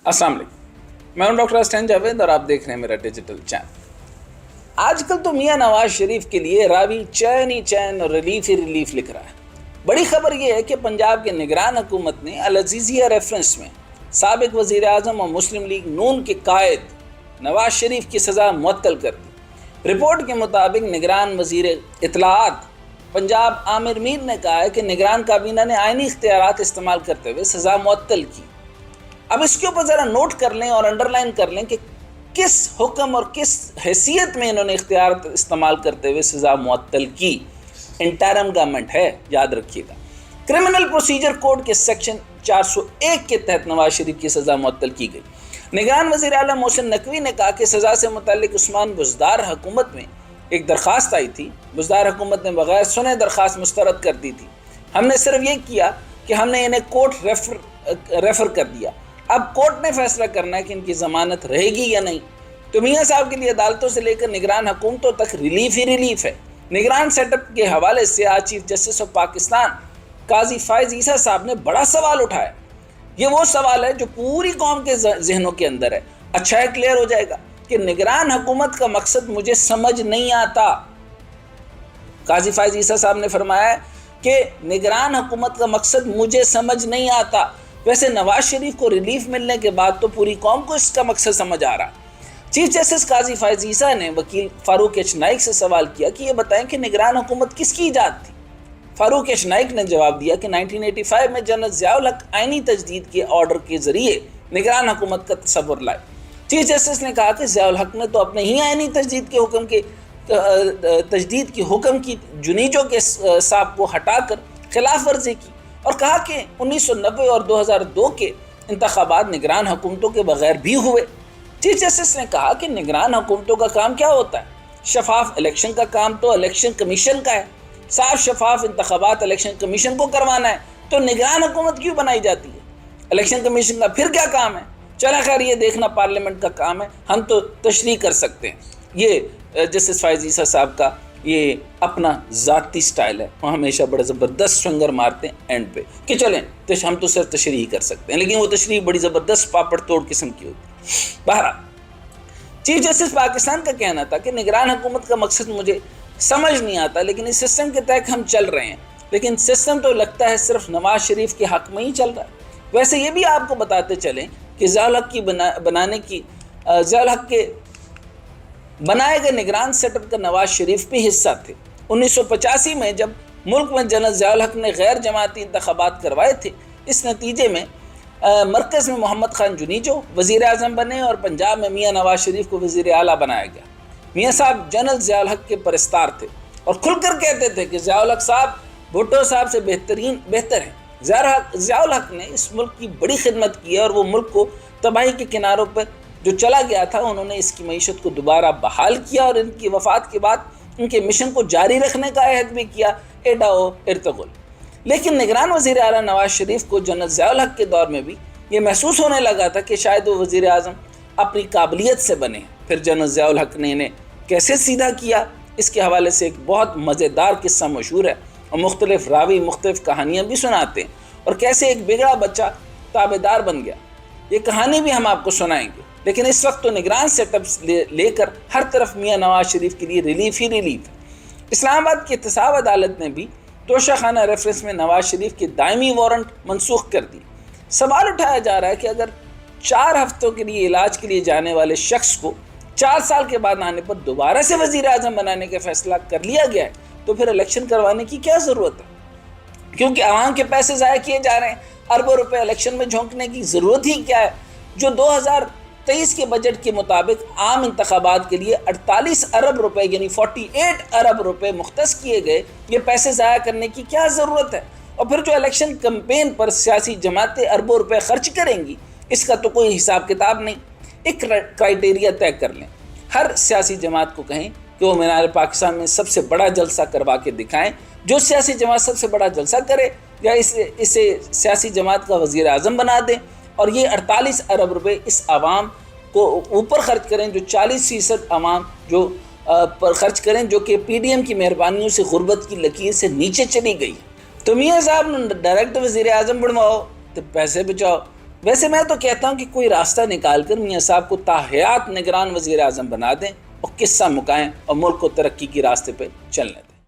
अस्सलाम वालेकुम, मैं हूं डॉक्टर अस्टैन जावेद और आप देख रहे हैं मेरा डिजिटल चैनल। आजकल तो मियां नवाज शरीफ के लिए रावी चैन ही चैन और रिलीफ ही रिलीफ लिख रहा है। बड़ी खबर यह है कि पंजाब के निगरान हुकूमत ने अल अज़ीज़िया रेफरेंस में साबिक वज़ीर आज़म और मुस्लिम लीग नून के कायद नवाज शरीफ की सज़ा मुअत्तल कर दी। रिपोर्ट के मुताबिक निगरान वज़ीर इत्तलाआत पंजाब आमिर मीर ने कहा है कि निगरान काबीना ने आइनी इख्तियारात इस्तेमाल करते हुए सज़ा मुअत्तल की। अब इसके ऊपर ज़रा नोट कर लें और अंडरलाइन कर लें कि किस हुक्म और किस हैसियत में इन्होंने इख्तियार इस्तेमाल करते हुए सज़ा मुअत्तल की। इंटरिम गवर्नमेंट है, याद रखिएगा। क्रिमिनल प्रोसीजर कोड के सेक्शन 401 के तहत नवाज शरीफ की सज़ा मुअत्तल की गई। निगरान वज़ीर आला मोहसिन नकवी ने कहा कि सज़ा से मुतल्लिक उस्मान बुज़दार हुकूमत में एक दरख्वास्त आई थी। बुज़दार हुकूमत ने बग़ैर सुने दरख्वास्त मुस्तरद कर दी थी। हमने सिर्फ ये किया कि हमने इन्हें कोर्ट रेफ़र कर दिया। अब कोर्ट ने फैसला करना है कि इनकी ज़मानत रहेगी या नहीं। तो मियाँ साहब के लिए अदालतों से लेकर निगरान हुकूमतों तक रिलीफ ही रिलीफ है। निगरान सेटअप के हवाले से आज चीफ जस्टिस ऑफ पाकिस्तान काजी फ़ाइज़ ईसा साहब ने बड़ा सवाल उठाया। ये वो सवाल है जो पूरी कौम के जहनों के अंदर है। अच्छा है, क्लियर हो जाएगा कि निगरान हुकूमत का मकसद मुझे समझ नहीं आता। काजी फ़ाइज़ ईसा साहब ने फरमाया कि निगरान हुकूमत का मकसद मुझे समझ नहीं आता। वैसे नवाज शरीफ को रिलीफ मिलने के बाद तो पूरी कौम को इसका मकसद समझ आ रहा। चीफ जस्टिस काजी फ़ाइज़ ईसा ने वकील फ़ारूक एच नाइक से सवाल किया कि ये बताएं कि निगरान हुकूमत किसकी ईजाद थी। फ़ारूक एच नाइक ने जवाब दिया कि 1985 में जनरल ज़ियाउल हक आइनी तजदीद के ऑर्डर के ज़रिए निगरान हुकूमत का तसव्वुर लाए। चीफ जस्टिस ने कहा कि ज़ियाउल हक ने तो अपने ही आइनी तजदीद के हुक्म के तजदीद की हुक्म की जुनीजों के साहब को हटाकर खिलाफ वर्जी की और कहा कि 1990 और 2002 के इंतखाबात निगरान हुकूमतों के बगैर भी हुए। चीफ जस्टिस ने कहा कि निगरान हुकूमतों का काम क्या होता है? शफाफ इलेक्शन का काम तो इलेक्शन कमीशन का है। साफ शफाफ इंतखाबात इलेक्शन कमीशन को करवाना है, तो निगरान हुकूमत क्यों बनाई जाती है? इलेक्शन कमीशन का फिर क्या काम है? चला खैर, ये देखना पार्लियामेंट का काम है, हम तो तशरीह कर सकते हैं। ये जस्टिस फ़ाइज़ ईसा साहब का ये अपना ज़ाती स्टाइल है। वो हमेशा बड़े ज़बरदस्त स्वंगर मारते हैं एंड पे कि चलें हम तो सिर्फ तशरीह कर सकते हैं, लेकिन वो तशरीह बड़ी ज़बरदस्त पापड़ तोड़ किस्म की होती है। बहरहाल, चीफ जस्टिस पाकिस्तान का कहना था कि निगरान हुकूमत का मकसद मुझे समझ नहीं आता, लेकिन इस सिस्टम के तहत हम चल रहे हैं, लेकिन सिस्टम तो लगता है सिर्फ नवाज शरीफ के हक़ में ही चल रहा है। वैसे ये भी आपको बताते चलें कि ज़ियाउल हक की ज़ियाउल हक के बनाए गए निगरान सेटअप का नवाज शरीफ भी हिस्सा थे। 1985 में जब मुल्क में जनरल ज़ियाउल हक ने गैर जमाती इंतखाबात करवाए थे, इस नतीजे में मरकज़ में मोहम्मद खान जुनीजो वज़ीर आज़म बने और पंजाब में मियाँ नवाज शरीफ को वज़ीर आला बनाया गया। मियाँ साहब जनरल ज़ियाउल हक के परस्तार थे और खुलकर कहते थे कि ज़ियाउल हक साहब भुट्टो साहब से बेहतर हैं। ज़ियाउल हक ने इस मुल्क की बड़ी खिदमत की है और वो मुल्क को तबाही के किनारों पर जो चला गया था, उन्होंने इसकी मईशत को दोबारा बहाल किया और इनकी वफ़ात के बाद इनके मिशन को जारी रखने का अहद भी किया, एडा ओ इर्तगुल। लेकिन निगरान वज़ीर आला नवाज शरीफ को जनरल ज़ियाउल हक के दौर में भी ये महसूस होने लगा था कि शायद वो वज़ीर आज़म अपनी काबिलियत से बने। फिर जनरल ज़ियाउल हक ने इन्हें कैसे सीधा किया, इसके हवाले से एक बहुत मज़ेदार किस्सा मशहूर है और मुख्तलिफ रावी मुख्तलिफ कहानियाँ भी सुनाते हैं और कैसे एक बिगड़ा बच्चा ताबेदार बन गया। ये कहानी भी हम आपको सुनाएंगे, लेकिन इस वक्त तो निगरान सेटअप्स लेकर हर तरफ मियाँ नवाज शरीफ के लिए रिलीफ ही रिलीफ है। इस्लामाबाद की एहतसाब अदालत ने भी तोशाखाना रेफरेंस में नवाज शरीफ के दायमी वारंट मनसूख कर दी। सवाल उठाया जा रहा है कि अगर 4 हफ्तों के लिए इलाज के लिए जाने वाले शख्स को 4 साल के बाद आने पर दोबारा से वज़ीर आज़म बनाने का फैसला कर लिया गया है, तो फिर इलेक्शन करवाने की क्या ज़रूरत है? क्योंकि आवाम के पैसे ज़ाया किए जा रहे हैं, अरबों रुपए इलेक्शन में झोंकने की ज़रूरत ही क्या है? जो 2023 के बजट के मुताबिक आम इंतखाबात के लिए 48 अरब रुपए यानी 48 अरब रुपए मुख्तस किए गए, ये पैसे ज़ाया करने की क्या ज़रूरत है? और फिर जो इलेक्शन कैंपेन पर सियासी जमातें अरबों रुपए खर्च करेंगी, इसका तो कोई हिसाब किताब नहीं। एक क्राइटेरिया तय कर लें, हर सियासी जमात को कहें कि वो मीनार पाकिस्तान में सबसे बड़ा जलसा करवा के दिखाएं। जो सियासी जमात सबसे बड़ा जलसा करे या इसे सियासी जमात का वज़ीर आज़म बना दें और ये 48 अरब रुपए इस आवाम को ऊपर खर्च करें, जो 40% आवाम जो पर खर्च करें, जो कि PDM की मेहरबानियों से गुर्बत की लकीर से नीचे चली गई। तो मियाँ साहब ने डायरेक्ट वज़ीर आज़म बनवाओ तो पैसे बचाओ, ویسے میں تو کہتا ہوں کہ کوئی راستہ نکال کر میاں صاحب کو تاحیات نگران وزیر اعظم بنا دیں اور قصہ مکائیں اور ملک کو ترقی کی راستے پہ چلنے دیں۔